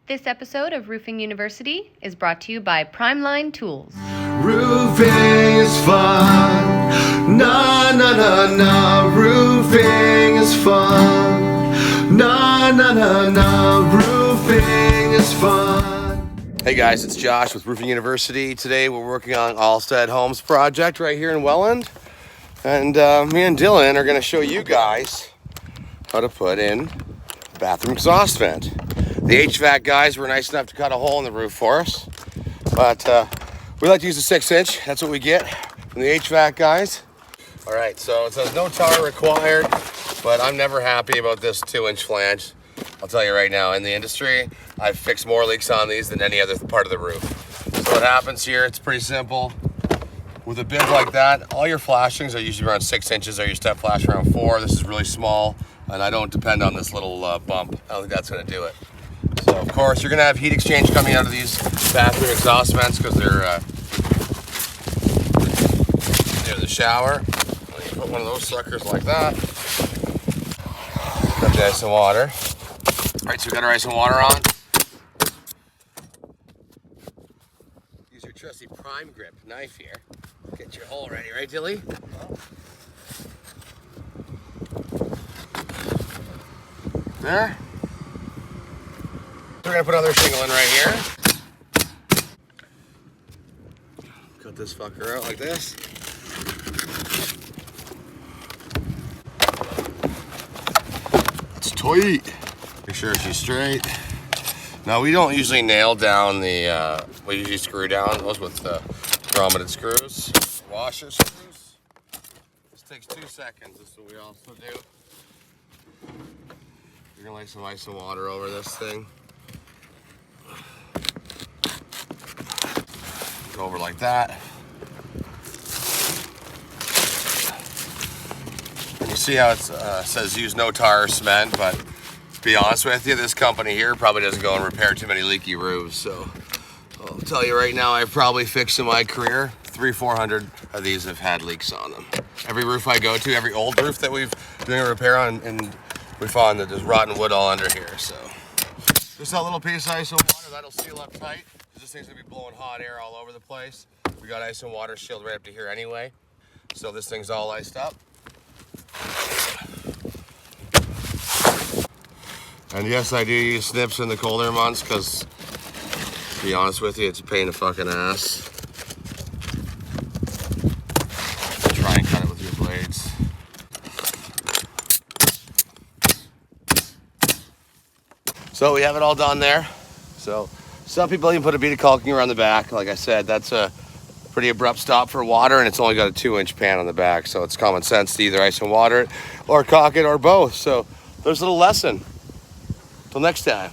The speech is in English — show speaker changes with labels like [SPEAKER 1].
[SPEAKER 1] This episode of Roofing University is brought to you by Primeline Tools.
[SPEAKER 2] Roofing is fun. Na na na na. Roofing is fun. Na na na na. Roofing is fun. Hey guys, it's Josh with Roofing University. Today we're working on Allstead Homes project right here in Welland. And me and Dylan are going to show you guys how to put in bathroom exhaust vent. The HVAC guys were nice enough to cut a hole in the roof for us, but we like to use a 6-inch. That's what we get from the HVAC guys. All right, so it says no tar required, but I'm never happy about this 2-inch flange. I'll tell you right now, in the industry, I've fixed more leaks on these than any other part of the roof. So what happens here, it's pretty simple. With a bib like that, all your flashings are usually around 6 inches, or your step flash around 4. This is really small, and I don't depend on this little bump. I don't think that's gonna do it. So of course, you're gonna have heat exchange coming out of these bathroom exhaust vents because they're near the shower. You put one of those suckers like that. Got the ice and water. All right, so we got our ice and water on. Use your trusty prime grip knife here. Get your hole ready, right, Dilly? There. We're gonna put another shingle in right here. Cut this fucker out like this. It's tight. Make sure she's straight. Now we don't usually nail down the, we usually screw down those with the grommeted screws, washer screws. This takes 2 seconds, this is what we also do. You're gonna lay some ice and water over this thing. Go over like that. And you see how it says use no tar or cement, but to be honest with you, this company here probably doesn't go and repair too many leaky roofs. So I'll tell you right now, I've probably fixed in my career 300-400 of these have had leaks on them. Every roof I go to, every old roof that we've doing a repair on, and we found that there's rotten wood all under here. So just that little piece of ice and water, that'll seal up tight. This thing's gonna be blowing hot air all over the place. We got ice and water shield right up to here anyway. So this thing's all iced up. And yes, I do use snips in the colder months because, to be honest with you, it's a pain in the fucking ass. Try and cut it with your blades. So we have it all done there. So some people even put a bead of caulking around the back. Like I said, that's a pretty abrupt stop for water, and it's only got a 2-inch pan on the back. So it's common sense to either ice and water it or caulk it or both. So there's a little lesson. Till next time.